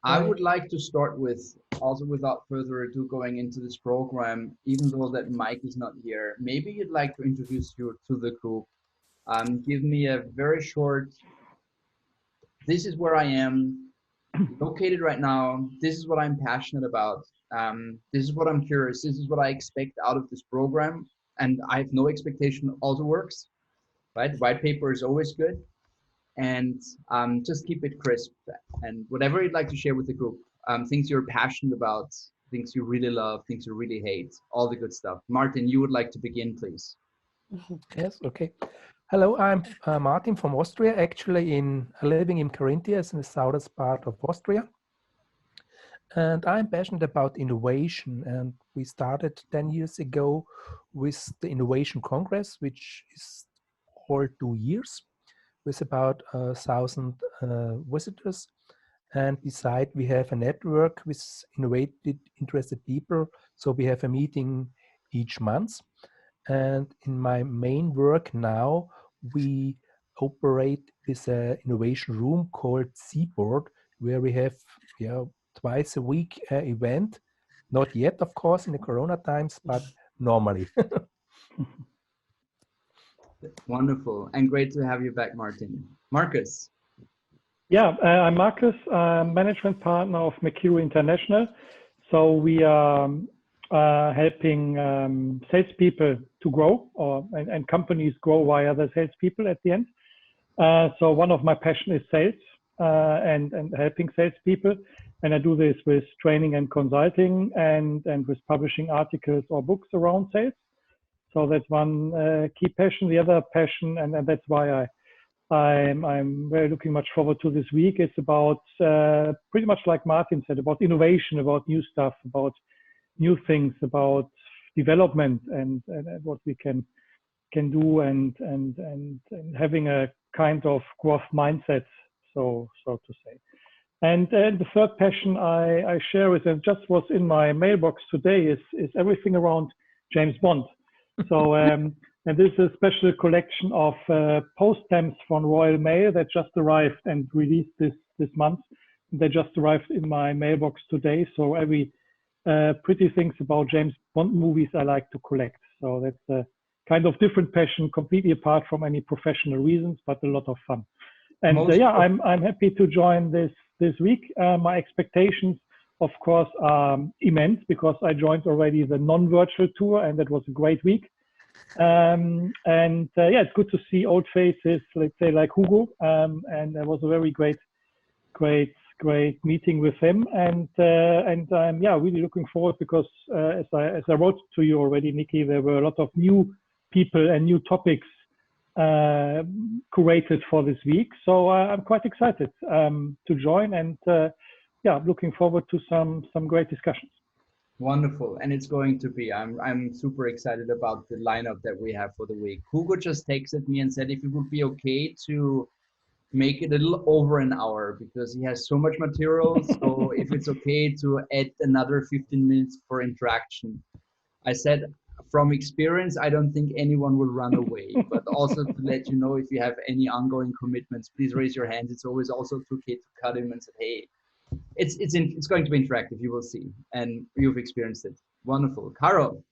I would like to start with, also without further ado, going into this program, even though that Mike is not here, maybe you'd like to introduce you to the group. Give me a very short, this is where I am located right now. This is what I'm passionate about. This is what I'm curious. This is what I expect out of this program. And I have no expectation also works, right? White paper is always good. And just keep it crisp. And whatever you'd like to share with the group, things you're passionate about, things you really love, things you really hate, all the good stuff. Martin, you would like to begin, please. Yes, okay. Hello, I'm Martin from Austria, actually living in Carinthia, in the southern part of Austria. And I'm passionate about innovation. And we started 10 years ago with the Innovation Congress, which is all 2 years, with about 1,000 visitors. And beside, we have a network with innovative, interested people. So we have a meeting each month. And in my main work now, we operate with an innovation room called Seaboard, where we have twice a week event. Not yet, of course, in the Corona times, but normally. Wonderful. And great to have you back, Martin. Marcus. Yeah, I'm Marcus, management partner of McHugh International. So we are helping salespeople to grow, and companies grow via the salespeople at the end. So one of my passion is sales and helping salespeople. And I do this with training and consulting and with publishing articles or books around sales. So that's one key passion. The other passion, and that's why I'm very looking much forward to this week. It's about pretty much like Martin said, about innovation, about new stuff, about new things, about development and what we can do and having a kind of growth mindset, so to say. And the third passion I share with, and just was in my mailbox today, is everything around James Bond. So and this is a special collection of post stamps from Royal Mail that just arrived and released this month. They just arrived in my mailbox today. So every pretty things about James Bond movies I like to collect. So that's a kind of different passion, completely apart from any professional reasons, but a lot of fun. And yeah, I'm happy to join this week. My expectations, of course, are immense because I joined already the non-virtual tour, and that was a great week. Yeah, it's good to see old faces, let's say like Hugo, and it was a very great meeting with him. And I'm really looking forward because as I wrote to you already, Niki, there were a lot of new people and new topics curated for this week. So I'm quite excited to join, and looking forward to some great discussions. Wonderful. And it's going to be, I'm super excited about the lineup that we have for the week. Hugo just texted me and said if it would be okay to make it a little over an hour because he has so much material. So if it's okay to add another 15 minutes for interaction. I said, from experience, I don't think anyone will run away, but also to let you know if you have any ongoing commitments, please raise your hands. It's always also okay to cut him and say, hey, it's going to be interactive, you will see, and you've experienced it. Wonderful. Caro.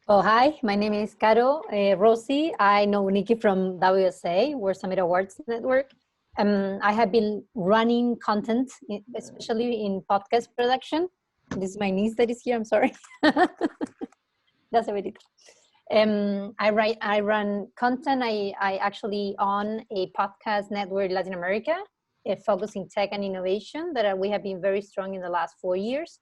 Well, hi, my name is Caro Rossi. I know Niki from WSA, World Summit Awards Network. I have been running content, especially in podcast production. This is my niece that is here, I'm sorry. That's a bit. I run content. I actually own a podcast network in Latin America, focusing tech and innovation that we have been very strong in the last 4 years.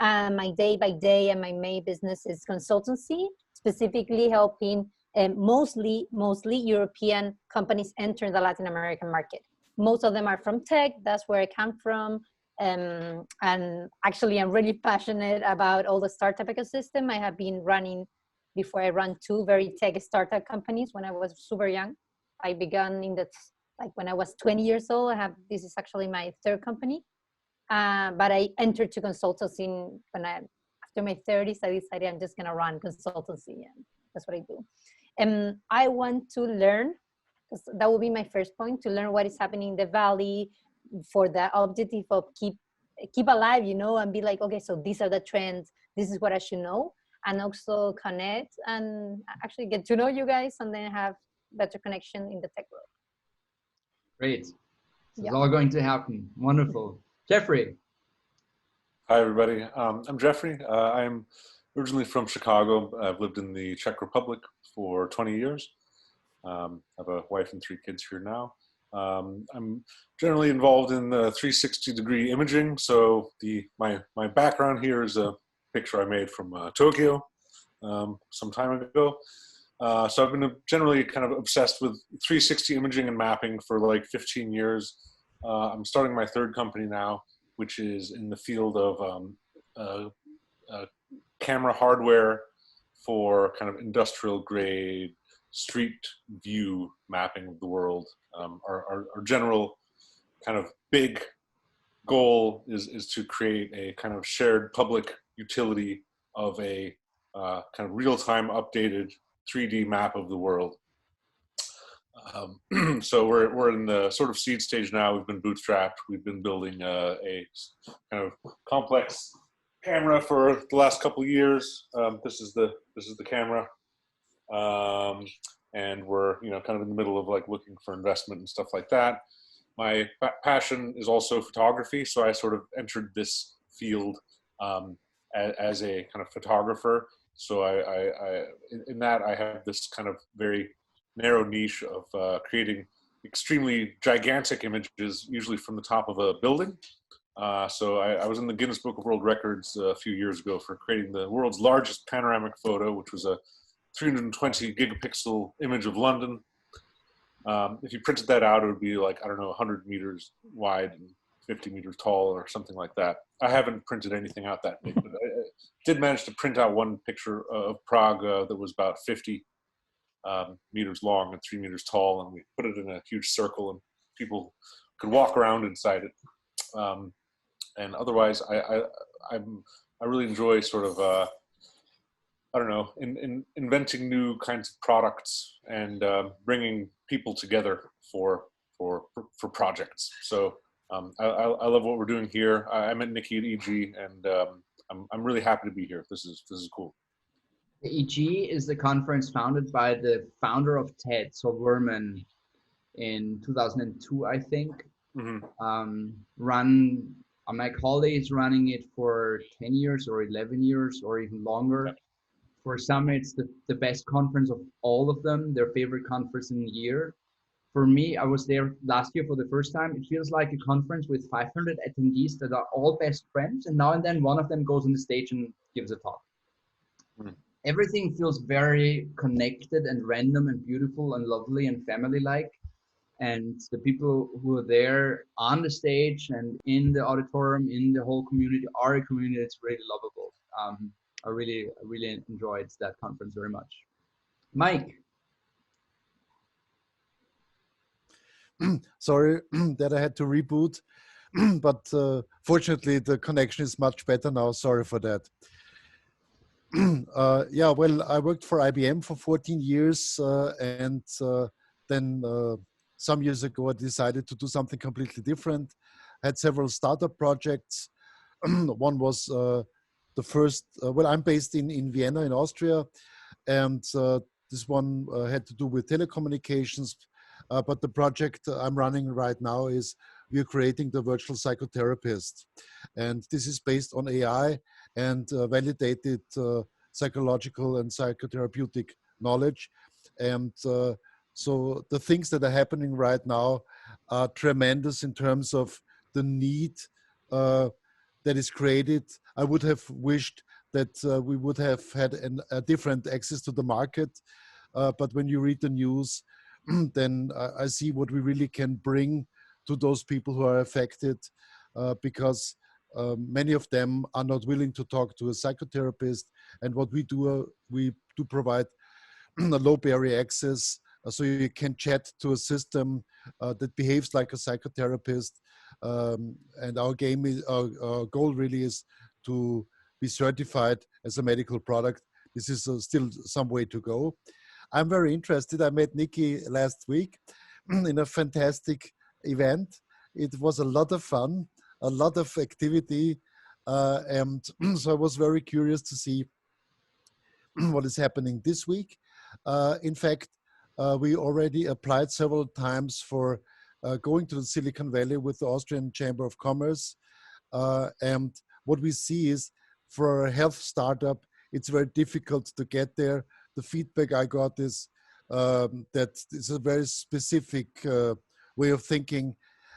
My day by day and my main business is consultancy, specifically helping mostly European companies enter the Latin American market. Most of them are from tech. That's where I come from. And actually, I'm really passionate about all the startup ecosystem. I have been running, before I ran 2 very tech startup companies when I was super young. I began when I was 20 years old. This is actually my 3rd company. But I entered to consultancy after my 30s. I decided I'm just gonna run consultancy, and that's what I do. And I want to learn, that will be my first point, to learn what is happening in the Valley for the objective of keep keep alive, you know, and be like, okay, so these are the trends. This is what I should know, and also connect and actually get to know you guys, and then have better connection in the tech world. Great. This is Yeah. all going to happen. Wonderful. Geoffrey. Hi, everybody. I'm Geoffrey. I'm originally from Chicago. I've lived in the Czech Republic for 20 years. I have a wife and 3 kids here now. I'm generally involved in 360-degree imaging. So my background here is a picture I made from Tokyo some time ago. So I've been generally kind of obsessed with 360 imaging and mapping for like 15 years. I'm starting my 3rd company now, which is in the field of camera hardware for kind of industrial grade street view mapping of the world. Our general kind of big goal is to create a kind of shared public utility of a kind of real-time updated 3D map of the world. So we're in the sort of seed stage now. We've been bootstrapped. We've been building a kind of complex camera for the last couple of years. This is the camera, and we're kind of in the middle of like looking for investment and stuff like that. My passion is also photography, so I sort of entered this field as a kind of photographer. So in that I have this kind of very narrow niche of creating extremely gigantic images, usually from the top of a building. So I was in the Guinness Book of World Records a few years ago for creating the world's largest panoramic photo, which was a 320 gigapixel image of London. If you printed that out, it would be like, I don't know, 100 meters wide and 50 meters tall or something like that. I haven't printed anything out that big, but I did manage to print out one picture of Prague that was about 50 meters long and 3 meters tall, and we put it in a huge circle and people could walk around inside it. And otherwise, I really enjoy sort of I don't know, inventing new kinds of products and bringing people together for projects. So I love what we're doing here. I met Niki at EG, and I'm really happy to be here. This is cool. The EG is the conference founded by the founder of TED, so Werman, in 2002, I think. My colleague is running it for 10 years or 11 years or even longer. Yep. For some, it's the best conference of all of them, their favorite conference in the year. For me, I was there last year for the first time. It feels like a conference with 500 attendees that are all best friends, and now and then one of them goes on the stage and gives a talk. Everything feels very connected and random and beautiful and lovely and family-like. And the people who are there on the stage and in the auditorium, in the whole community, are a community that's really lovable. I really enjoyed that conference very much. Mike. Sorry that I had to reboot, but fortunately the connection is much better now. Sorry for that. Yeah, well, I worked for IBM for 14 years, and then some years ago I decided to do something completely different. I had several startup projects. One was the first, well, I'm based in Vienna in Austria, and this one had to do with telecommunications, but the project I'm running right now is we're creating the virtual psychotherapist, and this is based on AI and validated psychological and psychotherapeutic knowledge. And so the things that are happening right now are tremendous in terms of the need that is created. I would have wished that we would have had a different access to the market, but when you read the news, then I see what we really can bring to those people who are affected, because many of them are not willing to talk to a psychotherapist. And what we do provide a low barrier access, so you can chat to a system that behaves like a psychotherapist. And our goal really is to be certified as a medical product. This is still some way to go. I'm very interested. I met Niki last week in a fantastic event. It was a lot of fun. a lot of activity. And so I was very curious to see what is happening this week. In fact, we already applied several times for going to the Silicon Valley with the Austrian Chamber of Commerce. And what we see is for a health startup, it's very difficult to get there. The feedback I got is that it's a very specific way of thinking.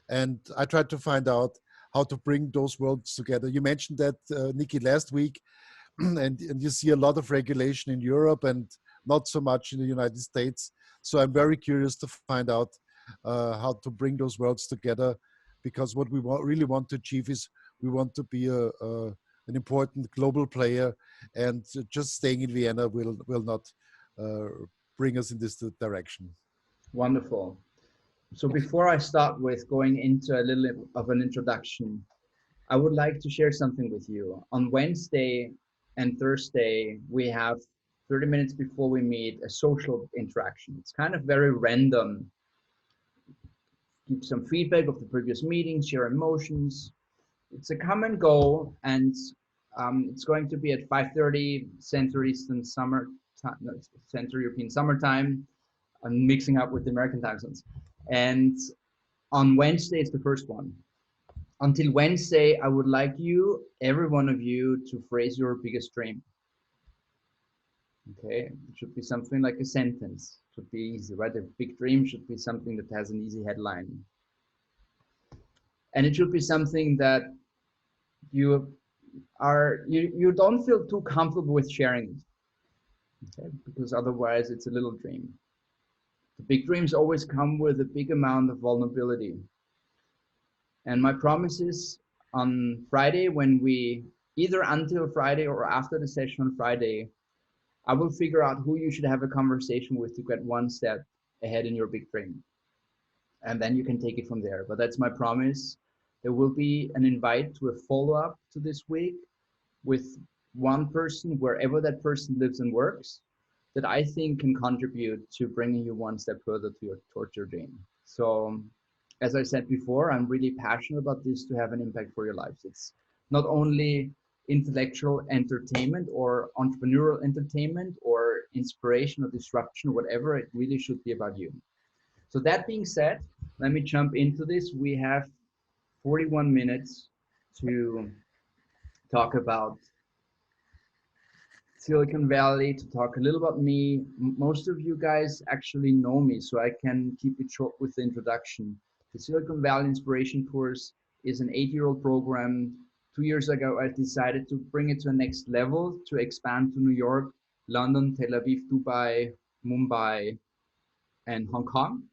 And I tried to find out how to bring those worlds together. You mentioned that, Niki, last week, and you see a lot of regulation in Europe and not so much in the United States. So I'm very curious to find out how to bring those worlds together, because what we really want to achieve is we want to be an important global player, and just staying in Vienna will not bring us in this direction. Wonderful. So before I start with going into a little of an introduction, I would like to share something with you. On Wednesday and Thursday, we have 30 minutes before we meet a social interaction. It's kind of very random. Give some feedback of the previous meetings, share emotions. It's a come and go, and it's going to be at 5:30 Central Eastern Summer time, no, Central European summertime. I'm mixing up with the American time zones. And on Wednesday is the first one. Until Wednesday, I would like you, every one of you, to phrase your biggest dream. Okay, it should be something like a sentence. It should be easy, right? A big dream should be something that has an easy headline. And it should be something that you don't feel too comfortable with sharing it. Okay, because otherwise it's a little dream. The big dreams always come with a big amount of vulnerability. And my promise is, on Friday, when we, either until Friday or after the session on Friday, I will figure out who you should have a conversation with to get one step ahead in your big dream. And then you can take it from there. But that's my promise. There will be an invite to a follow-up to this week with one person, wherever that person lives and works, that I think can contribute to bringing you one step further towards your dream. So, as I said before, I'm really passionate about this to have an impact for your lives. It's not only intellectual entertainment or entrepreneurial entertainment or inspiration or disruption or whatever, it really should be about you. So that being said, let me jump into this. We have 41 minutes to talk about Silicon Valley, to talk a little about me. Most of you guys actually know me, so I can keep it short with the introduction. The Silicon Valley Inspiration Tours is an 8-year-old program. 2 years ago, I decided to bring it to the next level, to expand to New York, London, Tel Aviv, Dubai, Mumbai, and Hong Kong.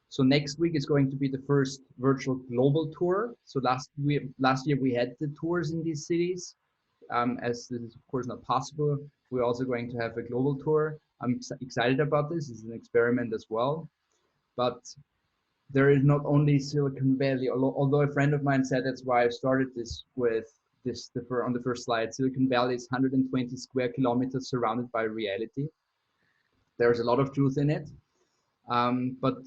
So next week is going to be the first virtual global tour. So last year we had the tours in these cities. As this is of course not possible, we're also going to have a global tour. I'm excited about this. It's an experiment as well. But there is not only Silicon Valley, although a friend of mine said that's why I started this with this on the first slide. Silicon Valley is 120 square kilometers surrounded by reality. There's a lot of truth in it, but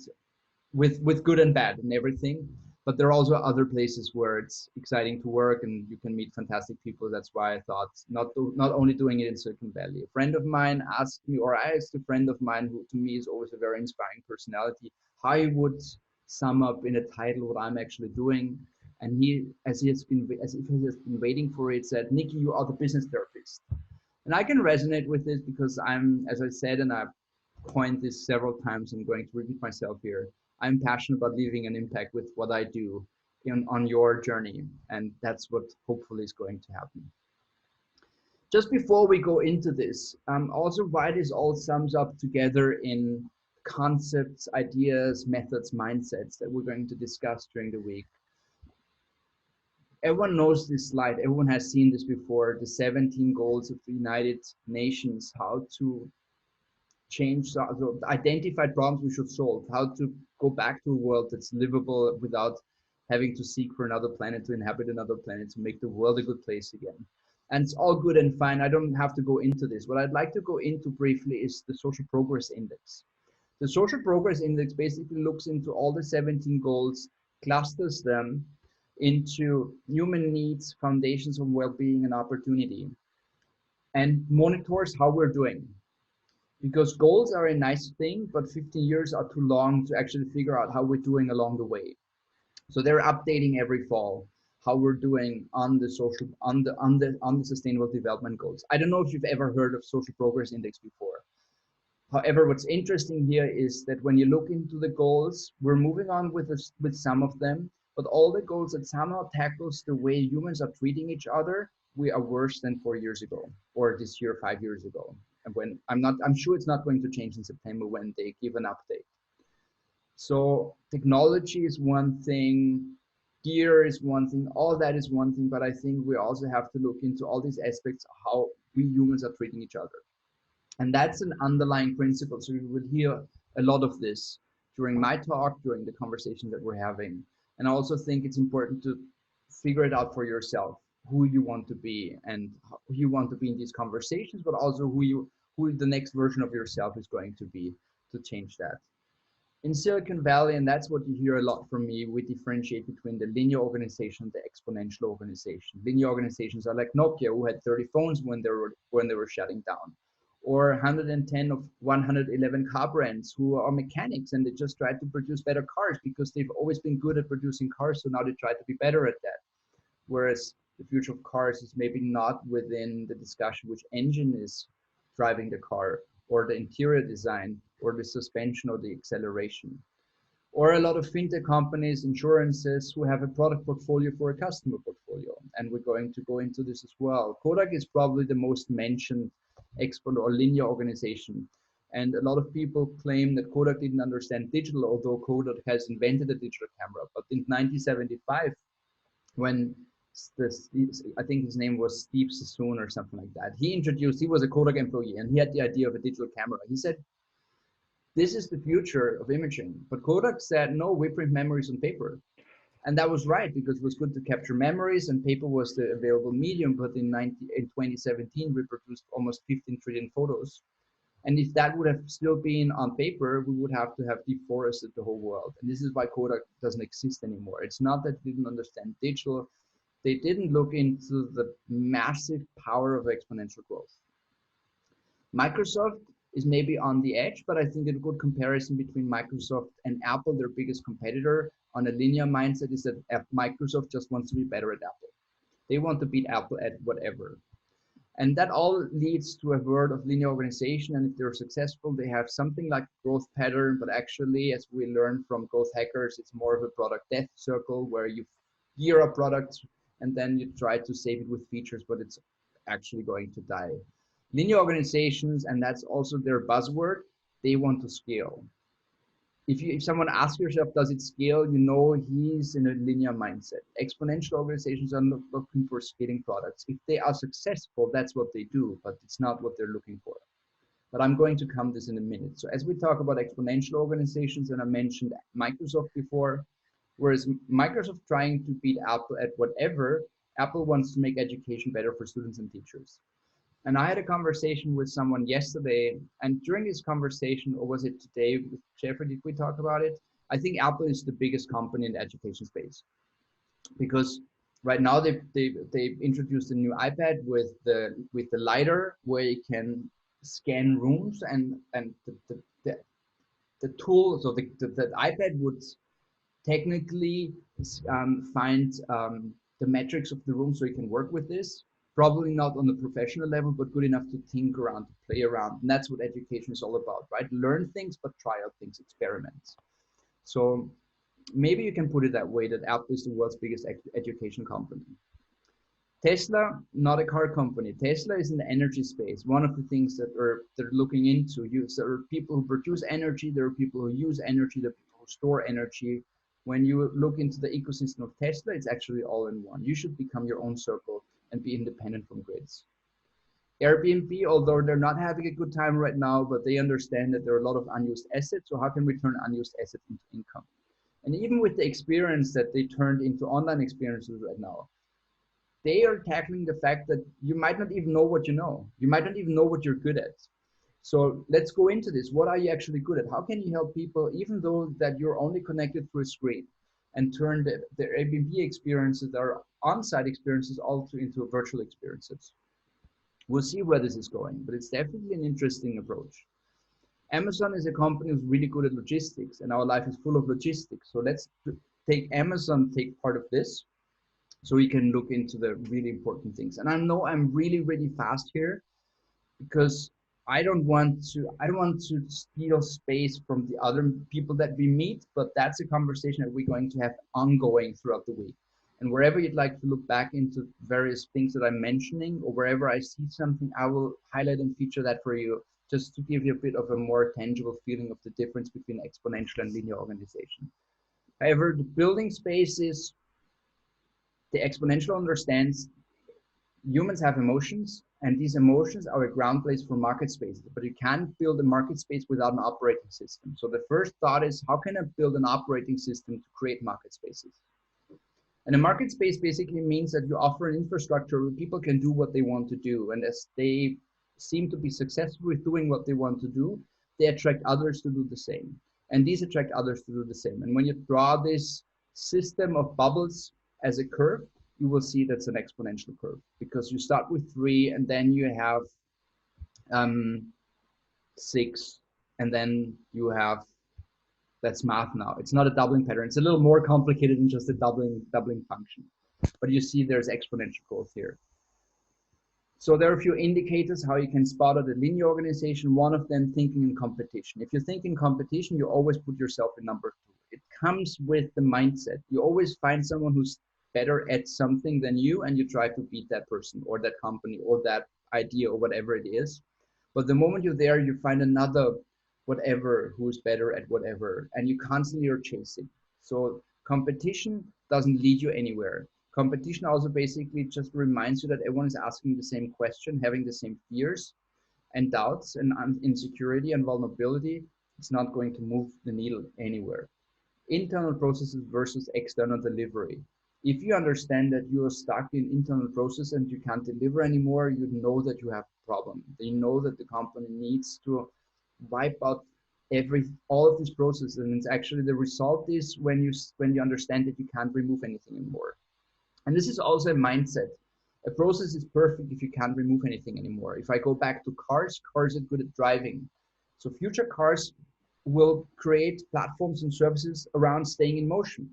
with good and bad and everything. But there are also other places where it's exciting to work and you can meet fantastic people. That's why I thought not only doing it in Silicon Valley. A friend of mine asked me, or I asked a friend of mine who to me is always a very inspiring personality, how he would sum up in a title what I'm actually doing. And he, as if he has been waiting for it, said, "Niki, you are the business therapist." And I can resonate with this because I'm, as I said, and I've coined this several times, I'm going to repeat myself here, I'm passionate about leaving an impact with what I do on your journey. And that's what hopefully is going to happen. Just before we go into this, also why this all sums up together in concepts, ideas, methods, mindsets that we're going to discuss during the week. Everyone knows this slide. Everyone has seen this before, the 17 goals of the United Nations, how to change, so identified problems we should solve, how to go back to a world that's livable without having to seek for another planet, to inhabit another planet, to make the world a good place again. And it's all good and fine. I don't have to go into this. What I'd like to go into briefly is the Social Progress Index. The Social Progress Index basically looks into all the 17 goals, clusters them into human needs, foundations of well-being and opportunity, and monitors how we're doing. Because goals are a nice thing, but 15 years are too long to actually figure out how we're doing along the way. So they're updating every fall how we're doing on the sustainable development goals. I don't know if you've ever heard of social progress index before. However, what's interesting here is that when you look into the goals, we're moving on with some of them, but all the goals that somehow tackles the way humans are treating each other, we are worse than 4 years ago, or this year, 5 years ago. And when I'm sure it's not going to change in September when they give an update. So technology is one thing, gear is one thing, all that is one thing, but I think we also have to look into all these aspects of how we humans are treating each other. And that's an underlying principle. So you will hear a lot of this during my talk, during the conversation that we're having. And I also think it's important to figure it out for yourself, who you want to be and who you want to be in these conversations, but also who the next version of yourself is going to be to change that. In Silicon Valley, and that's what you hear a lot from me, we differentiate between the linear organization and the exponential organization. Linear organizations are like Nokia, who had 30 phones when they were shutting down, or 110 of 111 car brands who are mechanics and they just try to produce better cars because they've always been good at producing cars, so now they try to be better at that. Whereas the future of cars is maybe not within the discussion which engine is driving the car, or the interior design, or the suspension, or the acceleration. Or a lot of fintech companies, insurances, who have a product portfolio for a customer portfolio. And we're going to go into this as well. Kodak is probably the most mentioned exponential or linear organization. And a lot of people claim that Kodak didn't understand digital, although Kodak has invented a digital camera. But in 1975, when I think his name was Steve Sassoon or something like that, he was a Kodak employee and he had the idea of a digital camera. He said, this is the future of imaging. But Kodak said, no, we print memories on paper. And that was right, because it was good to capture memories and paper was the available medium. But in 2017, we produced almost 15 trillion photos. And if that would have still been on paper, we would have to have deforested the whole world. And this is why Kodak doesn't exist anymore. It's not that they didn't understand digital. They didn't look into the massive power of exponential growth. Microsoft is maybe on the edge, but I think a good comparison between Microsoft and Apple, their biggest competitor, on a linear mindset is that Microsoft just wants to be better at Apple. They want to beat Apple at whatever. And that all leads to a world of linear organization. And if they're successful, they have something like growth pattern, but actually, as we learned from growth hackers, it's more of a product death circle where you gear up products and then you try to save it with features, but it's actually going to die. Linear organizations, and that's also their buzzword, they want to scale. If someone asks yourself, does it scale? You know he's in a linear mindset. Exponential organizations are not looking for scaling products. If they are successful, that's what they do, but it's not what they're looking for. But I'm going to come this in a minute. So as we talk about exponential organizations, and I mentioned Microsoft before, whereas Microsoft trying to beat Apple at whatever, Apple wants to make education better for students and teachers. And I had a conversation with someone yesterday, and during this conversation, or was it today with Geoffrey, did we talk about it? I think Apple is the biggest company in the education space, because right now they've introduced a new iPad with the LiDAR, where you can scan rooms, and the tool, so the iPad would technically find the metrics of the room so you can work with this. Probably not on a professional level, but good enough to think around, to play around. And that's what education is all about, right? Learn things, but try out things, experiments. So maybe you can put it that way, that Apple is the world's biggest education company. Tesla, not a car company. Tesla is in the energy space. One of the things that they're looking into, there are people who produce energy, there are people who use energy, there are people who store energy. When you look into the ecosystem of Tesla, it's actually all in one. You should become your own circle and be independent from grids. Airbnb, although they're not having a good time right now, but they understand that there are a lot of unused assets. So how can we turn unused assets into income? And even with the experience that they turned into online experiences right now, they are tackling the fact that you might not even know what you know. You might not even know what you're good at. So let's go into this. What are you actually good at? How can you help people, even though that you're only connected through a screen? and turn their Airbnb experiences, their on-site experiences, also into virtual experiences. We'll see where this is going, but it's definitely an interesting approach. Amazon is a company who's really good at logistics, and our life is full of logistics. So let's take Amazon, take part of this, so we can look into the really important things. And I know I'm really, really fast here, because I don't want to steal space from the other people that we meet, but that's a conversation that we're going to have ongoing throughout the week. And wherever you'd like to look back into various things that I'm mentioning, or wherever I see something, I will highlight and feature that for you, just to give you a bit of a more tangible feeling of the difference between exponential and linear organization. However, the building spaces, the exponential understands humans have emotions, and these emotions are a ground place for market spaces, but you can't build a market space without an operating system. So the first thought is, how can I build an operating system to create market spaces? And a market space basically means that you offer an infrastructure where people can do what they want to do. And as they seem to be successful with doing what they want to do, they attract others to do the same. And these attract others to do the same. And when you draw this system of bubbles as a curve, you will see that's an exponential curve, because you start with 3 and then you have 6, and then you have, that's math now. It's not a doubling pattern. It's a little more complicated than just a doubling function. But you see there's exponential growth here. So there are a few indicators how you can spot out a linear organization. One of them, thinking in competition. If you think in competition, you always put yourself in number 2. It comes with the mindset. You always find someone who's better at something than you, and you try to beat that person or that company or that idea or whatever it is. But the moment you're there, you find another whatever who's better at whatever, and you constantly are chasing. So competition doesn't lead you anywhere. Competition also basically just reminds you that everyone is asking the same question, having the same fears and doubts and insecurity and vulnerability. It's not going to move the needle anywhere. Internal processes versus external delivery. If you understand that you are stuck in internal process and you can't deliver anymore, you know that you have a problem. You know that the company needs to wipe out all of these processes, and it's actually the result is when you understand that you can't remove anything anymore. And this is also a mindset. A process is perfect if you can't remove anything anymore. If I go back to cars are good at driving. So future cars will create platforms and services around staying in motion.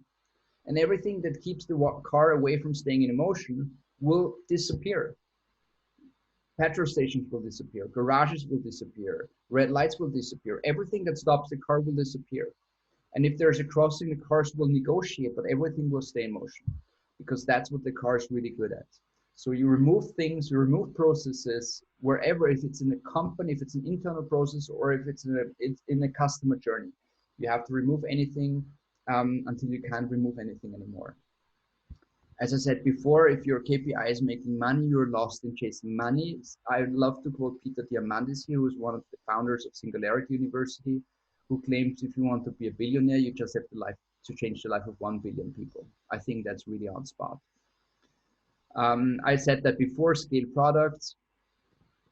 And everything that keeps the car away from staying in motion will disappear. Petrol stations will disappear, garages will disappear, red lights will disappear. Everything that stops the car will disappear. And if there's a crossing, the cars will negotiate, but everything will stay in motion, because that's what the car is really good at. So you remove things, you remove processes wherever, if it's in a company, if it's an internal process, or if it's in a customer journey. You have to remove anything until you can't remove anything anymore. As I said before, if your KPI is making money, you're lost in chasing money. I would love to quote Peter Diamandis here, who's one of the founders of Singularity University, who claims if you want to be a billionaire, you just have to change the life of 1 billion people. I think that's really on spot. I said that before, scale products.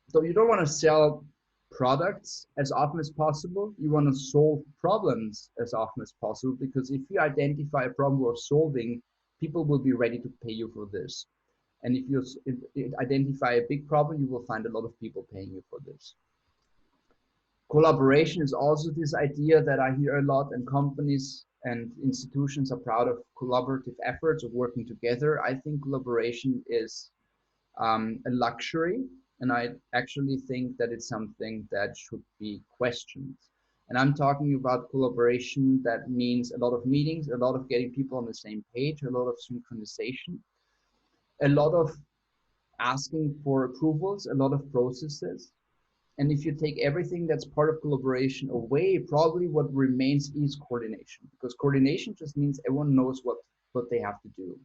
So you don't want to sell products as often as possible. You want to solve problems as often as possible, because if you identify a problem worth solving, people will be ready to pay you for this. And if you identify a big problem, you will find a lot of people paying you for this. Collaboration is also this idea that I hear a lot, and companies and institutions are proud of collaborative efforts of working together. I think collaboration is a luxury, and I actually think that it's something that should be questioned. And I'm talking about collaboration that means a lot of meetings, a lot of getting people on the same page, a lot of synchronization, a lot of asking for approvals, a lot of processes. And if you take everything that's part of collaboration away, probably what remains is coordination, because coordination just means everyone knows what they have to do.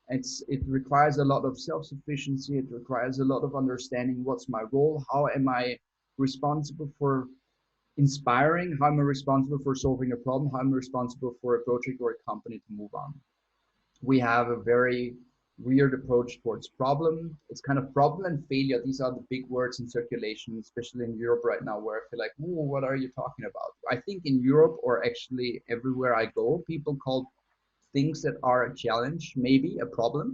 It requires a lot of self-sufficiency. It requires a lot of understanding what's my role, how am I responsible for inspiring, how am I responsible for solving a problem, how am I responsible for a project or a company to move on. We have a very weird approach towards problem. It's kind of problem and failure. These are the big words in circulation, especially in Europe right now, where I feel like, what are you talking about? I think in Europe, or actually everywhere I go, people call things that are a challenge, maybe a problem.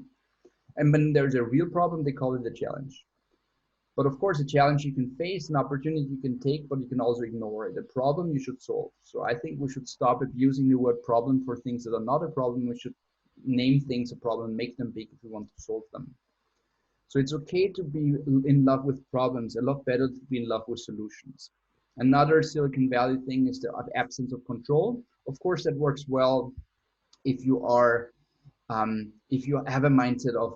And when there's a real problem, they call it a challenge. But of course, a challenge you can face, an opportunity you can take, but you can also ignore it. A problem you should solve. So I think we should stop abusing the word problem for things that are not a problem. We should name things a problem, make them big if we want to solve them. So it's okay to be in love with problems, a lot better to be in love with solutions. Another Silicon Valley thing is the absence of control. Of course, that works well if you have a mindset of,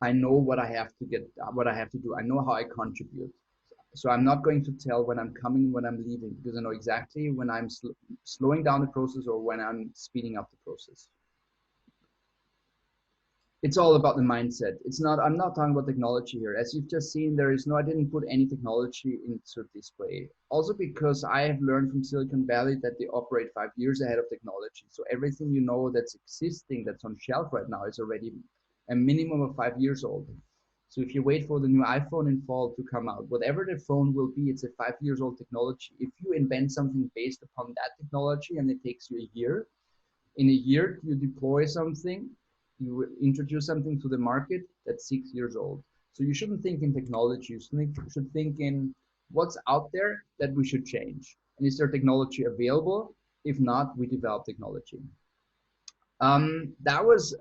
I know what I have to do. I know how I contribute. So I'm not going to tell when I'm coming, when I'm leaving, because I know exactly when I'm slowing down the process or when I'm speeding up the process. It's all about the mindset. I'm not talking about technology here. As you've just seen, I didn't put any technology into display. Also because I have learned from Silicon Valley that they operate 5 years ahead of technology. So everything you know that's existing, that's on shelf right now is already a minimum of 5 years old. So if you wait for the new iPhone in fall to come out, whatever the phone will be, it's a 5 years old technology. If you invent something based upon that technology and it takes you a year, in a year you deploy something, you introduce something to the market that's 6 years old. So you shouldn't think in technology, you should think in what's out there that we should change. And is there technology available? If not, we develop technology. That was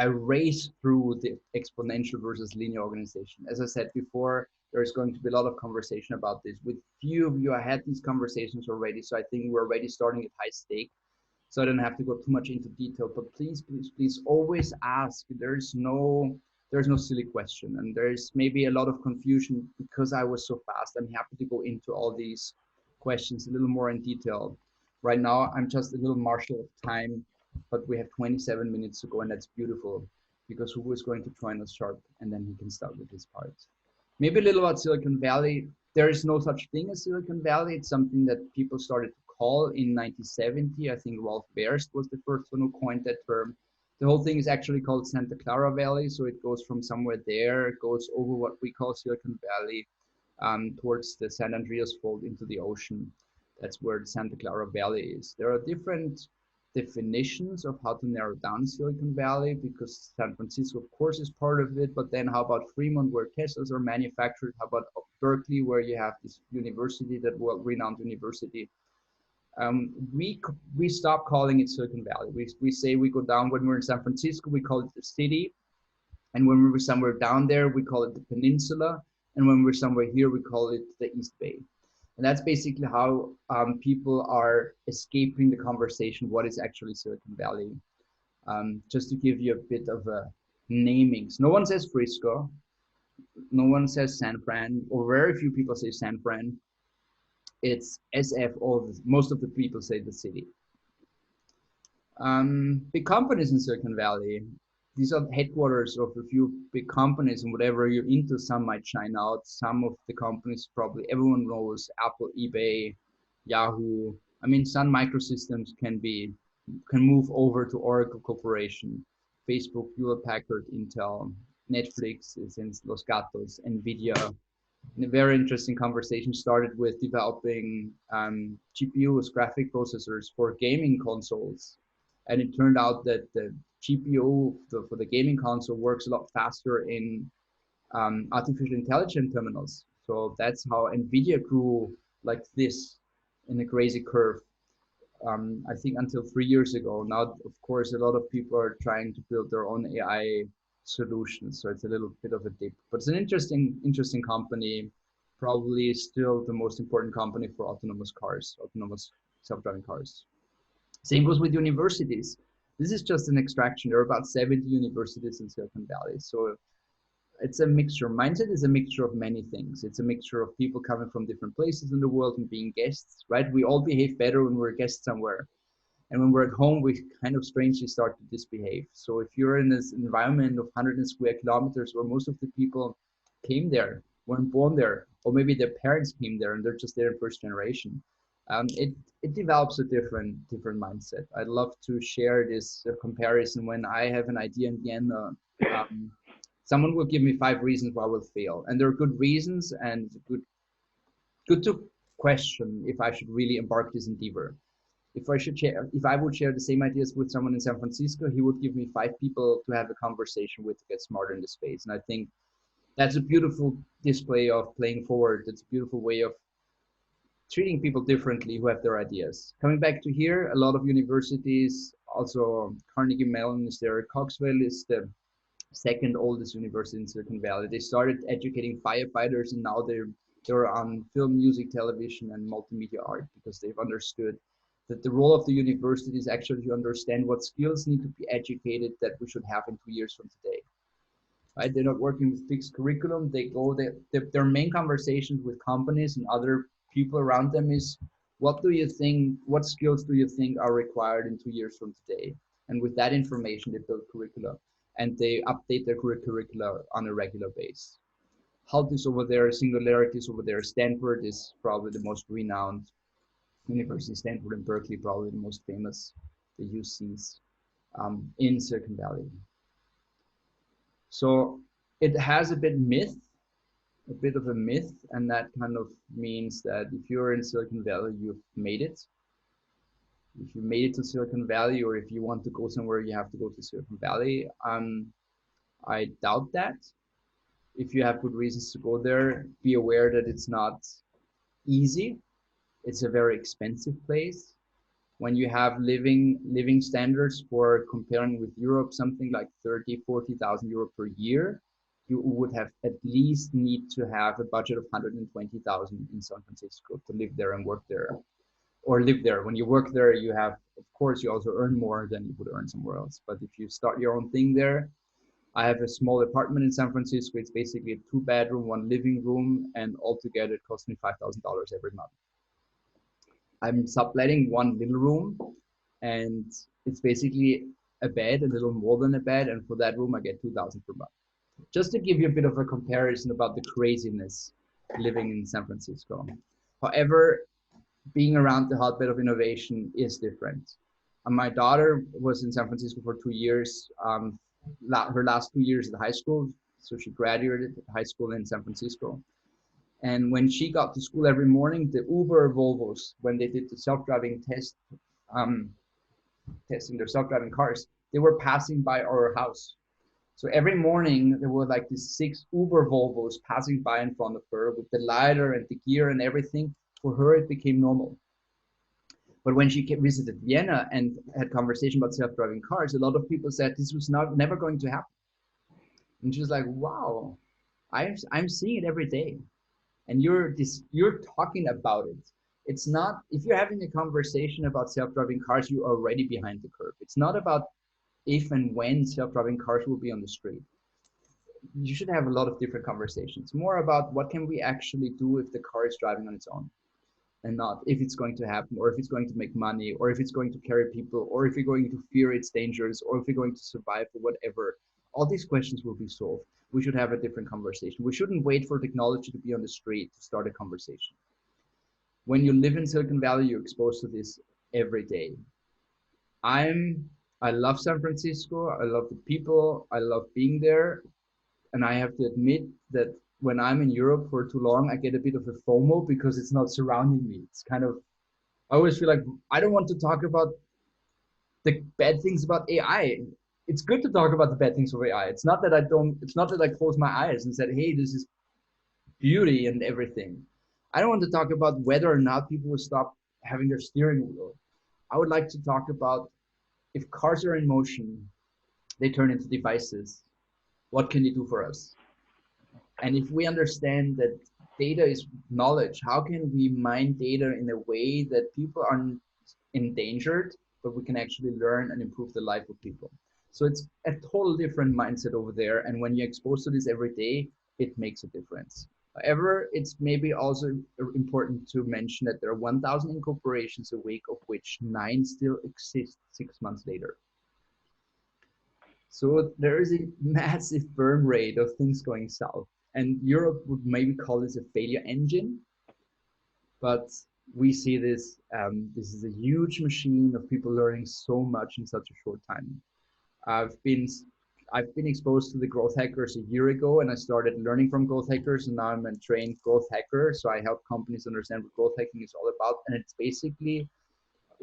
a race through the exponential versus linear organization. As I said before, there's going to be a lot of conversation about this. With few of you, I had these conversations already, so I think we're already starting at high stake. So I don't have to go too much into detail, but please, please, please always ask. There's no silly question, and there's maybe a lot of confusion because I was so fast. I'm happy to go into all these questions a little more in detail. Right now, I'm just a little marshal of time, but we have 27 minutes to go, and that's beautiful because who is going to join us sharp, and then he can start with his part. Maybe a little about Silicon Valley. There is no such thing as Silicon Valley. It's something that people started to call in 1970. I think Rolf Berst was the first one who coined that term. The whole thing is actually called Santa Clara Valley. So it goes from somewhere there, it goes over what we call Silicon Valley towards the San Andreas Fault into the ocean. That's where the Santa Clara Valley is. There are different definitions of how to narrow down Silicon Valley because San Francisco, of course, is part of it. But then how about Fremont, where Teslas are manufactured? How about Berkeley, where you have this university, that world-renowned university? We stop calling it Silicon Valley. We say we go down when we're in San Francisco, we call it the city. And when we're somewhere down there, we call it the peninsula. And when we're somewhere here, we call it the East Bay. And that's basically how people are escaping the conversation. What is actually Silicon Valley? Just to give you a bit of a namings. No one says Frisco. No one says San Fran, or very few people say San Fran. It's SF, most of the people say the city. Big companies in Silicon Valley. These are headquarters of a few big companies, and whatever you're into, some might shine out. Some of the companies probably everyone knows: Apple, eBay, Yahoo. I mean, Sun Microsystems can move over to Oracle Corporation, Facebook, Hewlett Packard, Intel, Netflix is in Los Gatos, Nvidia. And a very interesting conversation started with developing GPUs, graphic processors for gaming consoles. And it turned out that the GPU for the gaming console works a lot faster in artificial intelligence terminals. So that's how NVIDIA grew like this in a crazy curve. I think until 3 years ago. Now, of course, a lot of people are trying to build their own AI solutions. So it's a little bit of a dip, but it's an interesting company. Probably still the most important company for autonomous self-driving cars. Same goes with universities. This is just an extraction. There are about 70 universities in Silicon Valley. So it's a mixture. Mindset is a mixture of many things. It's a mixture of people coming from different places in the world and being guests, right? We all behave better when we're guests somewhere. And when we're at home, we kind of strangely start to misbehave. So if you're in this environment of 100 square kilometers where most of the people came there, weren't born there, or maybe their parents came there and they're just there in first generation, it develops a different mindset. I'd love to share this comparison. When I have an idea in Vienna, someone will give me 5 reasons why I will fail. And there are good reasons, and good to question if I should really embark this endeavor. If I would share the same ideas with someone in San Francisco, he would give me 5 people to have a conversation with to get smarter in the space. And I think that's a beautiful display of playing forward. It's a beautiful way of treating people differently who have their ideas. Coming back to here, a lot of universities, also Carnegie Mellon is there. Coxville is the second oldest university in Silicon Valley. They started educating firefighters, and now they're on film, music, television, and multimedia art, because they've understood that the role of the university is actually to understand what skills need to be educated that we should have in 2 years from today. Right? They're not working with fixed curriculum. Their main conversations with companies and other people around them is, what skills do you think are required in 2 years from today? And with that information, they build curricula, and they update their curricula on a regular basis. Haltis over there, Singularities over there. Stanford is probably the most renowned university. Stanford and Berkeley, probably the most famous, the UCs in Silicon Valley. So it has a bit of a myth, and that kind of means that if you're in Silicon Valley, you've made it. If you made it to Silicon Valley, or if you want to go somewhere, you have to go to Silicon Valley. I doubt that. If you have good reasons to go there, be aware that it's not easy. It's a very expensive place. When you have living standards for comparing with Europe, something like 30, 40,000 euro per year, you would have at least need to have a budget of 120,000 in San Francisco to live there and work there, or live there. When you work there, you have, of course, you also earn more than you would earn somewhere else. But if you start your own thing there, I have a small apartment in San Francisco. It's basically a 2-bedroom, 1 living room, and altogether it costs me $5,000 every month. I'm subletting 1 little room, and it's basically a bed, a little more than a bed, and for that room I get $2,000 per month. Just to give you a bit of a comparison about the craziness living in San Francisco. However, being around the hotbed of innovation is different. My daughter was in San Francisco for 2 years. Her last 2 years at high school, so she graduated high school in San Francisco. And when she got to school every morning, the Uber Volvos, when they did the self-driving test, testing their self-driving cars, they were passing by our house. So every morning there were like these 6 Uber Volvos passing by in front of her with the lidar and the gear and everything. For her, it became normal. But when she visited Vienna and had conversation about self-driving cars, a lot of people said this was never going to happen. And she was like, wow, I'm seeing it every day. And you're talking about it. It's not, if you're having a conversation about self-driving cars, you're already behind the curve. It's not about if and when self-driving cars will be on the street. You should have a lot of different conversations. More about what can we actually do if the car is driving on its own, and not if it's going to happen, or if it's going to make money, or if it's going to carry people, or if you're going to fear it's dangerous, or if you're going to survive, or whatever. All these questions will be solved. We should have a different conversation. We shouldn't wait for technology to be on the street to start a conversation. When you live in Silicon Valley, you're exposed to this every day. I love San Francisco. I love the people. I love being there. And I have to admit that when I'm in Europe for too long, I get a bit of a FOMO because it's not surrounding me. It's kind of, I always feel like I don't want to talk about the bad things about AI. It's good to talk about the bad things of AI. It's not that I close my eyes and said, hey, this is beauty and everything. I don't want to talk about whether or not people will stop having their steering wheel. I would like to talk about, if cars are in motion, they turn into devices. What can they do for us? And if we understand that data is knowledge, how can we mine data in a way that people aren't endangered, but we can actually learn and improve the life of people? So it's a total different mindset over there. And when you're exposed to this every day, it makes a difference. However, it's maybe also important to mention that there are 1,000 incorporations a week, of which 9 still exist 6 months later. So there is a massive burn rate of things going south. And Europe would maybe call this a failure engine, but we see this, this is a huge machine of people learning so much in such a short time. I've been exposed to the growth hackers a year ago, and I started learning from growth hackers, and now I'm a trained growth hacker. So I help companies understand what growth hacking is all about. And it's basically,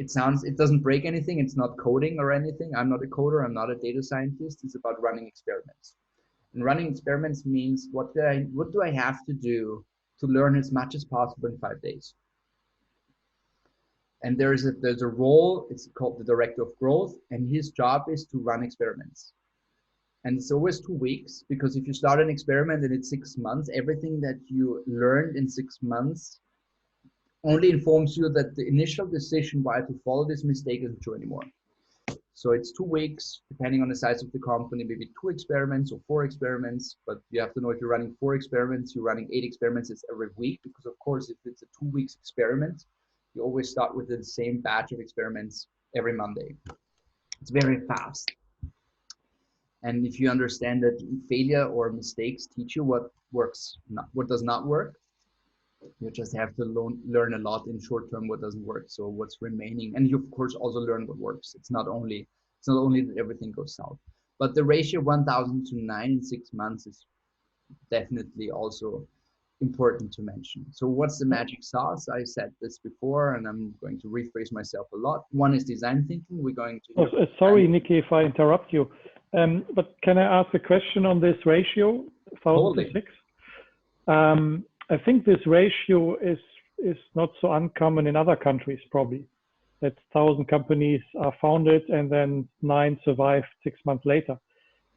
it doesn't break anything. It's not coding or anything. I'm not a coder. I'm not a data scientist. It's about running experiments. And running experiments means what do I have to do to learn as much as possible in 5 days? And there's a role, it's called the director of growth, and his job is to run experiments. And it's always 2 weeks, because if you start an experiment and it's 6 months, everything that you learned in 6 months only informs you that the initial decision why to follow this mistake isn't true anymore. So it's 2 weeks, depending on the size of the company, maybe 2 experiments or 4 experiments. But you have to know, if you're running 4 experiments, you're running 8 experiments, it's every week. Because of course, if it's a 2 weeks experiment, you always start with the same batch of experiments every Monday. It's very fast. And if you understand that failure or mistakes teach you what works, what does not work, you just have to learn a lot in short term what doesn't work. So what's remaining, and you of course also learn what works. It's not only that everything goes south, but the ratio 1,000 to 9 in 6 months is definitely also important to mention. So what's the magic sauce? I said this before, and I'm going to rephrase myself a lot. One is design thinking. We're going to. Sorry, Niki, if I interrupt you, but can I ask a question on this ratio, 1,000 to 6? I think this ratio is not so uncommon in other countries, probably. That 1,000 companies are founded and then 9 survive 6 months later.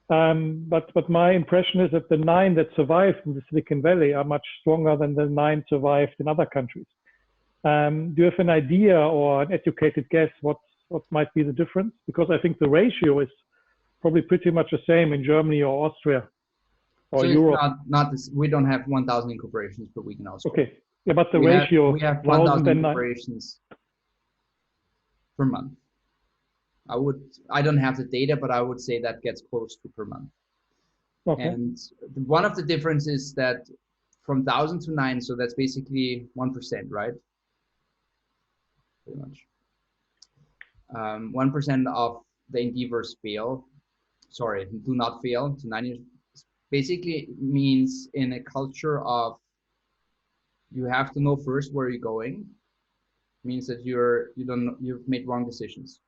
But my impression is that the 9 that survived in the Silicon Valley are much stronger than the 9 survived in other countries. Do you have an idea or an educated guess what might be the difference? Because I think the ratio is probably pretty much the same in Germany or Austria or so Europe. Not this, we don't have 1,000 incorporations per week in Austria. Okay, yeah, but the ratio we have 1,000 incorporations per month. I don't have the data, but I would say that gets close to per month. Okay. And one of the differences is that from 1,000 to 9, so that's basically 1%, right? Pretty much. 1% of the endeavors fail. Sorry, do not fail. To 9 basically means in a culture of you have to know first where you're going. Means that you've made wrong decisions.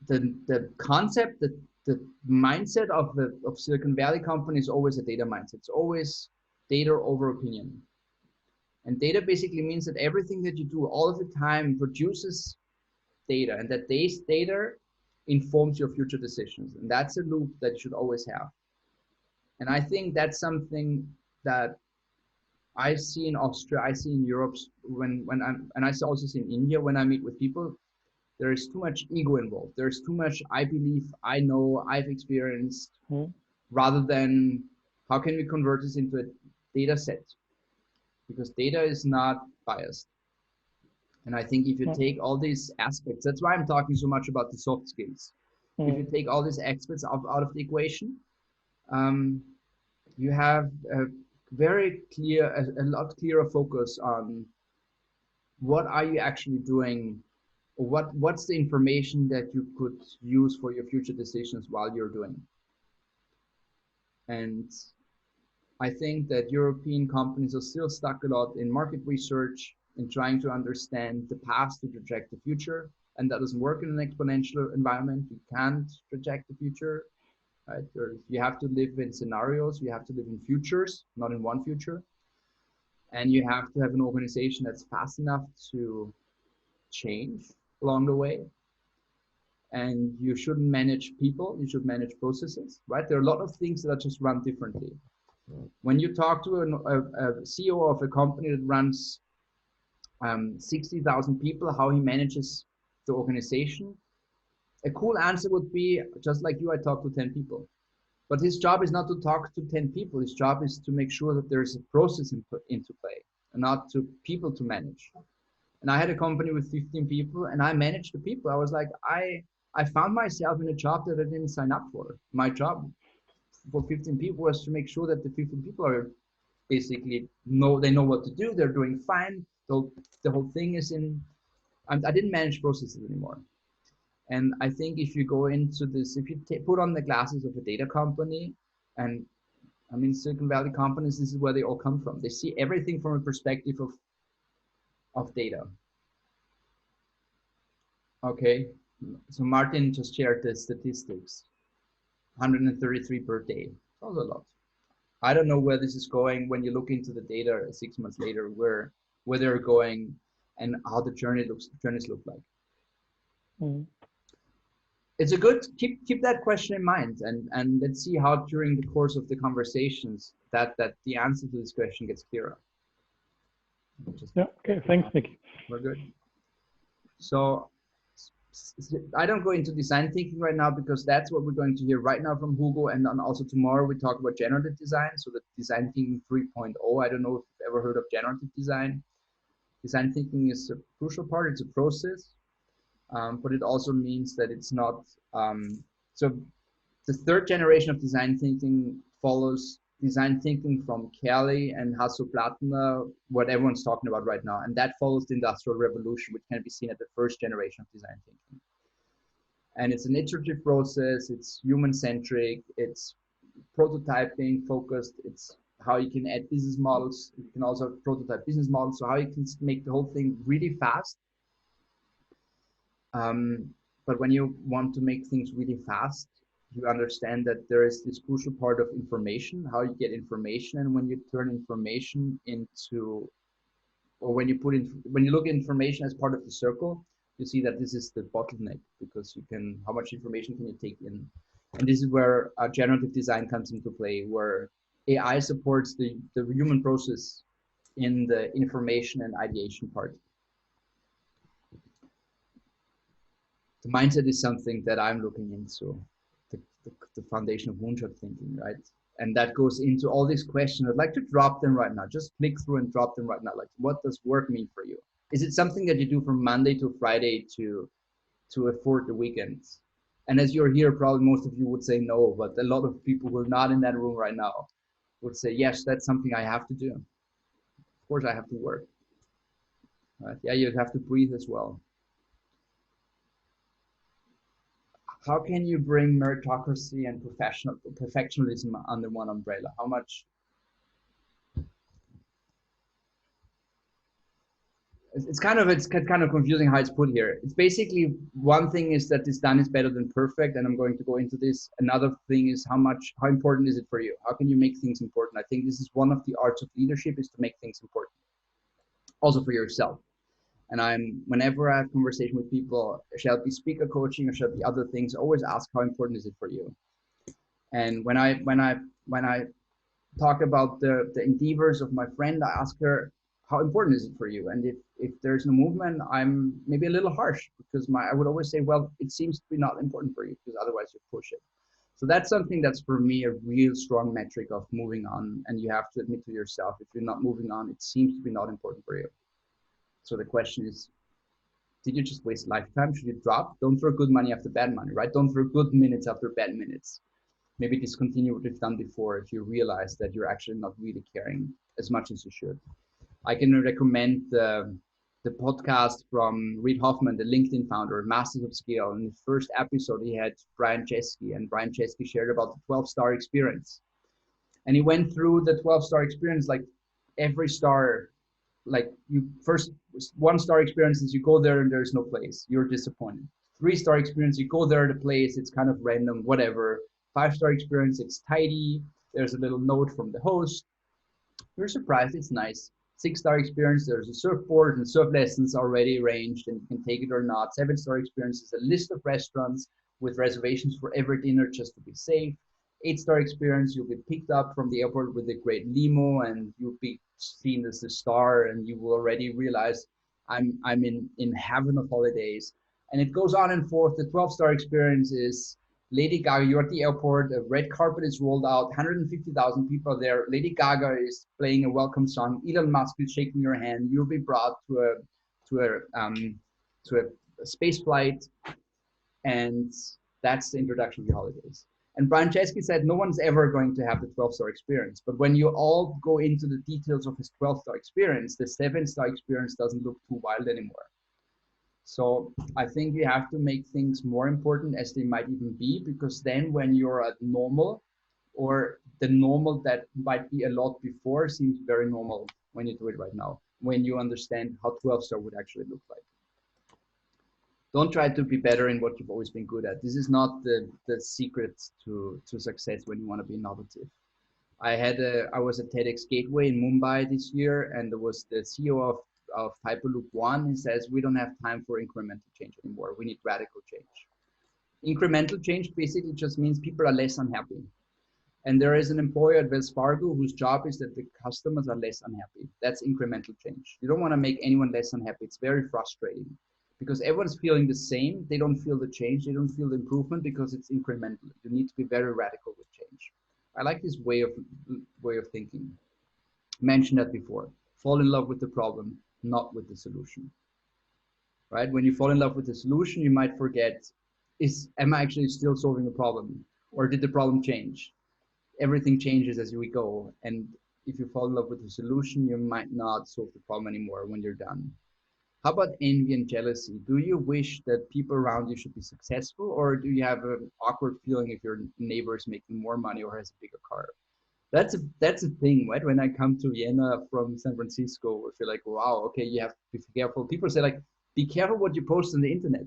The concept, the mindset of Silicon Valley company is always a data mindset. It's always data over opinion. And data basically means that everything that you do all of the time produces data, and that this data informs your future decisions. And that's a loop that you should always have. And I think that's something that I see in Austria, I see in Europe, and I also see in India when I meet with people. There is too much ego involved. There's too much I believe, I know, I've experienced, rather than how can we convert this into a data set? Because data is not biased. And I think if you take all these aspects, that's why I'm talking so much about the soft skills. If you take all these aspects out of the equation, you have a very clear, a lot clearer focus on what are you actually doing. What's the information that you could use for your future decisions while you're doing it? And I think that European companies are still stuck a lot in market research and trying to understand the past to project the future. And that doesn't work in an exponential environment. You can't project the future, right? You have to live in scenarios. You have to live in futures, not in one future. And you have to have an organization that's fast enough to change along the way. And you shouldn't manage people, you should manage processes, right? There are a lot of things that are just run differently. When you talk to a CEO of a company that runs 60,000 people, how he manages the organization, a cool answer would be, just like you, I talk to 10 people. But his job is not to talk to 10 people. His job is to make sure that there's a process into play and not to people to manage. And I had a company with 15 people and I managed the people. I was like, I found myself in a job that I didn't sign up for. My job for 15 people was to make sure that the 15 people are basically they know what to do. They're doing fine. So the whole thing is I didn't manage processes anymore. And I think if you go into this, if you put on the glasses of a data company, and I mean, Silicon Valley companies, this is where they all come from. They see everything from a perspective of data. Okay, so Martin just shared the statistics. 133 per day. Sounds a lot. I don't know where this is going when you look into the data 6 months later, where they're going and how the journeys look like. Mm. It's a good keep that question in mind, and let's see how during the course of the conversations that the answer to this question gets clearer. Yeah. Okay. Thanks, Niki. We're good. So I don't go into design thinking right now because that's what we're going to hear right now from Hugo, and then also tomorrow we talk about generative design. So the design thinking 3.0. I don't know if you've ever heard of generative design. Design thinking is a crucial part. It's a process, but it also means that it's not. So the third generation of design thinking follows design thinking from Kelly and Hasso-Plattner, what everyone's talking about right now. And that follows the Industrial Revolution, which can be seen at the first generation of design thinking. And it's an iterative process, it's human-centric, it's prototyping focused, it's how you can add business models. You can also prototype business models, so how you can make the whole thing really fast. But when you want to make things really fast, you understand that there is this crucial part of information, how you get information, and when you turn information into, or when you look at information as part of the circle, you see that this is the bottleneck, because you can, how much information can you take in? And this is where generative design comes into play, where AI supports the human process in the information and ideation part. The mindset is something that I'm looking into, the foundation of moonshot thinking, right? And that goes into all these questions. I'd like to drop them right now. Just click through and drop them right now. Like, what does work mean for you? Is it something that you do from Monday to Friday to afford the weekends? And as you're here, probably most of you would say no, but a lot of people who are not in that room right now would say, yes, that's something I have to do. Of course, I have to work. Right? Yeah, you have to breathe as well. How can you bring meritocracy and perfectionism under one umbrella? How much? It's kind of confusing how it's put here. It's basically, one thing is that this done is better than perfect, and I'm going to go into this. Another thing is how important is it for you? How can you make things important? I think this is one of the arts of leadership, is to make things important, also for yourself. And whenever I have conversation with people, shall it be speaker coaching or shall it be other things, always ask how important is it for you. And when I talk about the endeavors of my friend, I ask her, how important is it for you? And if there's no movement, I'm maybe a little harsh, because I would always say, well, it seems to be not important for you, because otherwise you push it. So that's something that's for me a real strong metric of moving on. And you have to admit to yourself, if you're not moving on, it seems to be not important for you. So the question is, did you just waste lifetime? Should you drop? Don't throw good money after bad money, right? Don't throw good minutes after bad minutes. Maybe discontinue what you've done before if you realize that you're actually not really caring as much as you should. I can recommend the podcast from Reid Hoffman, the LinkedIn founder, Masters of Scale. In the first episode, he had Brian Chesky, and Brian Chesky shared about the 12-star experience. And he went through the 12-star experience, like every star, like you first, 1-star experience is you go there and there's no place, you're disappointed. 3-star experience, you go there, the place, it's kind of random, whatever. 5-star experience, it's tidy, there's a little note from the host, you're surprised, it's nice. 6-star experience, there's a surfboard and surf lessons already arranged and you can take it or not. 7-star experience is a list of restaurants with reservations for every dinner just to be safe. 8-star experience, you'll be picked up from the airport with a great limo and you'll be seen as a star, and you will already realize I'm in heaven of holidays. And it goes on and forth. The 12-star experience is Lady Gaga, you're at the airport, a red carpet is rolled out, 150,000 people are there, Lady Gaga is playing a welcome song, Elon Musk is shaking your hand, you'll be brought to a space flight, and that's the introduction of the holidays. And Brian Chesky said no one's ever going to have the 12-star experience, but when you all go into the details of his 12-star experience, the 7-star experience doesn't look too wild anymore. So I think you have to make things more important as they might even be, because then when you're at normal, or the normal that might be a lot before seems very normal when you do it right now, when you understand how 12-star would actually look like. Don't try to be better in what you've always been good at. This is not the secret to success when you want to be innovative. I was at TEDx Gateway in Mumbai this year, and there was the CEO of Hyperloop One. He says, we don't have time for incremental change anymore. We need radical change. Incremental change basically just means people are less unhappy. And there is an employer at Wells Fargo whose job is that the customers are less unhappy. That's incremental change. You don't want to make anyone less unhappy. It's very frustrating because everyone's feeling the same. They don't feel the change. They don't feel the improvement because it's incremental. You need to be very radical with change. I like this way of thinking. Mentioned that before. Fall in love with the problem, not with the solution. Right? When you fall in love with the solution, you might forget, am I actually still solving the problem? Or did the problem change? Everything changes as we go. And if you fall in love with the solution, you might not solve the problem anymore when you're done. How about envy and jealousy? Do you wish that people around you should be successful, or do you have an awkward feeling if your neighbor is making more money or has a bigger car? That's a thing, right? When I come to Vienna from San Francisco, I feel like, wow, okay, you have to be careful. People say like, be careful what you post on the internet.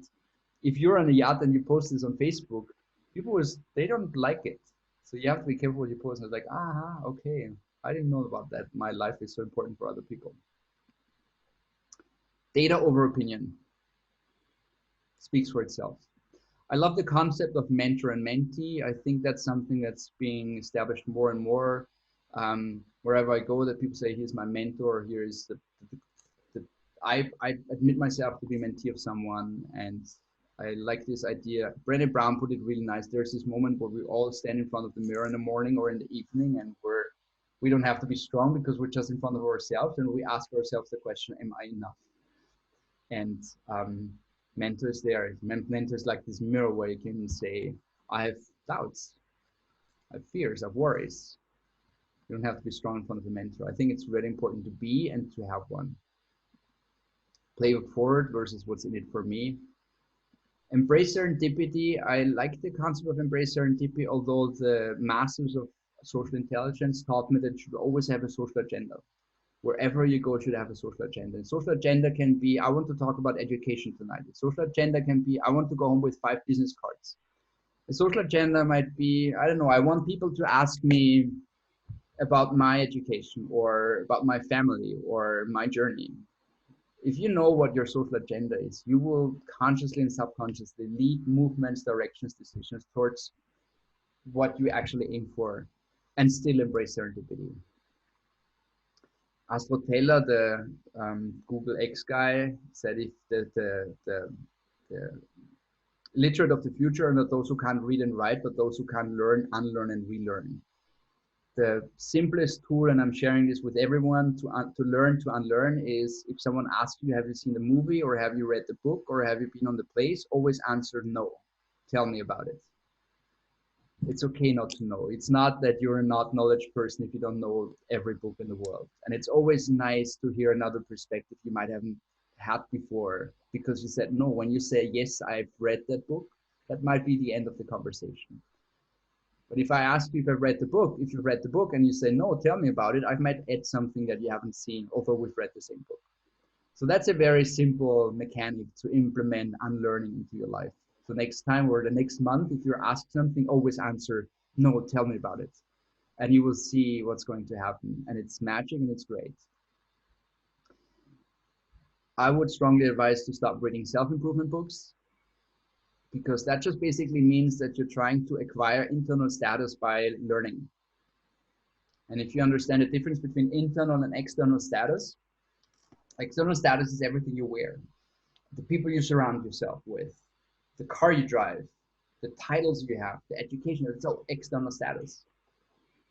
If you're on a yacht and you post this on Facebook, they don't like it. So you have to be careful what you post. And it's like, okay, I didn't know about that. My life is so important for other people. Data over opinion speaks for itself. I love the concept of mentor and mentee. I think that's something that's being established more and more. Wherever I go, that people say, here's my mentor, here is I admit myself to be a mentee of someone, and I like this idea. Brené Brown put it really nice. There's this moment where we all stand in front of the mirror in the morning or in the evening, and we don't have to be strong because we're just in front of ourselves, and we ask ourselves the question, am I enough? And mentor is there. Mentor is like this mirror where you can say, I have doubts, I have fears, I have worries. You don't have to be strong in front of a mentor. I think it's really important to be and to have one. Play it forward versus what's in it for me. Embrace serendipity. I like the concept of embrace serendipity, although the masters of social intelligence taught me that you should always have a social agenda. Wherever you go, you should have a social agenda. And social agenda can be, I want to talk about education tonight. The social agenda can be, I want to go home with 5 business cards. A social agenda might be, I don't know, I want people to ask me about my education or about my family or my journey. If you know what your social agenda is, you will consciously and subconsciously lead movements, directions, decisions towards what you actually aim for and still embrace serendipity. Astro Taylor, the Google X guy, said if the literate of the future are not those who can't read and write, but those who can learn, unlearn, and relearn. The simplest tool, and I'm sharing this with everyone, to learn to unlearn is if someone asks you, have you seen the movie or have you read the book or have you been on the place, always answer no. Tell me about it. It's okay not to know. It's not that you're not a knowledge person if you don't know every book in the world. And it's always nice to hear another perspective you might haven't had before because you said no. When you say, yes, I've read that book, that might be the end of the conversation. But if I ask you if I've read the book, if you've read the book and you say, no, tell me about it, I might add something that you haven't seen, although we've read the same book. So that's a very simple mechanic to implement unlearning into your life. So next time or the next month, if you're asked something, always answer, no, tell me about it. And you will see what's going to happen. And it's magic and it's great. I would strongly advise to stop reading self-improvement books, because that just basically means that you're trying to acquire internal status by learning. And if you understand the difference between internal and external status is everything you wear, the people you surround yourself with, the car you drive, the titles you have, the education, it's all external status.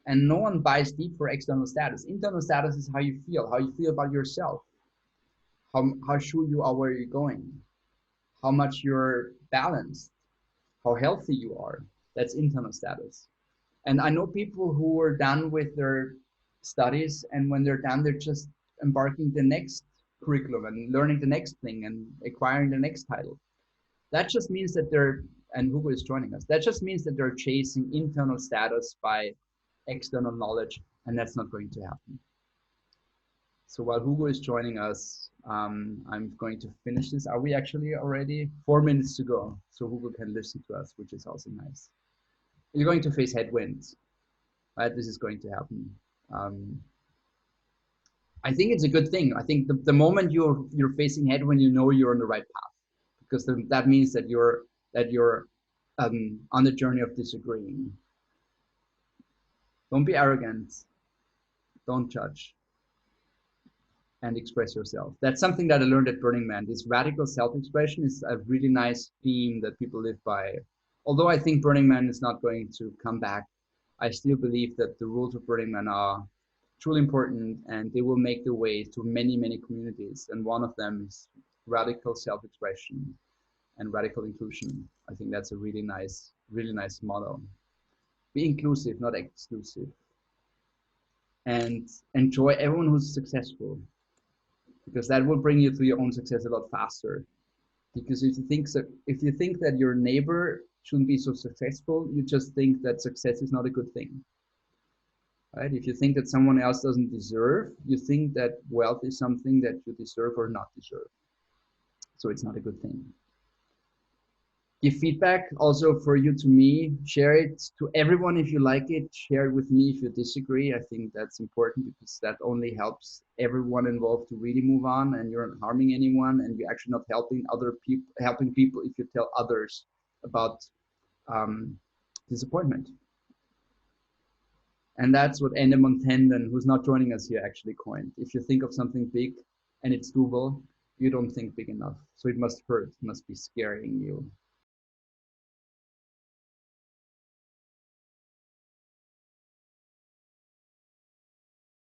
And no one buys deep for external status. Internal status is how you feel about yourself, how sure you are where you're going, how much you're balanced, how healthy you are. That's internal status. And I know people who are done with their studies, and when they're done, they're just embarking the next curriculum and learning the next thing and acquiring the next title. That just means that and Hugo is joining us, that just means that they're chasing internal status by external knowledge, and that's not going to happen. So while Hugo is joining us, I'm going to finish this. Are we actually already 4 minutes to go? So Hugo can listen to us, which is also nice. You're going to face headwinds, right? This is going to happen. I think it's a good thing. I think the moment you're facing headwind, you know you're on the right path, because that means that you're on the journey of disagreeing. Don't be arrogant. Don't judge. And express yourself. That's something that I learned at Burning Man. This radical self-expression is a really nice theme that people live by. Although I think Burning Man is not going to come back, I still believe that the rules of Burning Man are truly important, and they will make their way to many, many communities. And one of them is radical self-expression and radical inclusion. I think that's a really nice motto. Be inclusive, not exclusive. And enjoy everyone who's successful, because that will bring you to your own success a lot faster. Because if you think that your neighbor shouldn't be so successful, you just think that success is not a good thing. Right? If you think that someone else doesn't deserve, you think that wealth is something that you deserve or not deserve. So it's not a good thing. Give feedback also for you to me. Share it to everyone if you like it. Share it with me if you disagree. I think that's important, because that only helps everyone involved to really move on, and you're not harming anyone, and you're actually not helping people if you tell others about disappointment. And that's what Ende Montenden, who's not joining us here, actually coined. If you think of something big and it's doable, you don't think big enough. So it must hurt, it must be scaring you.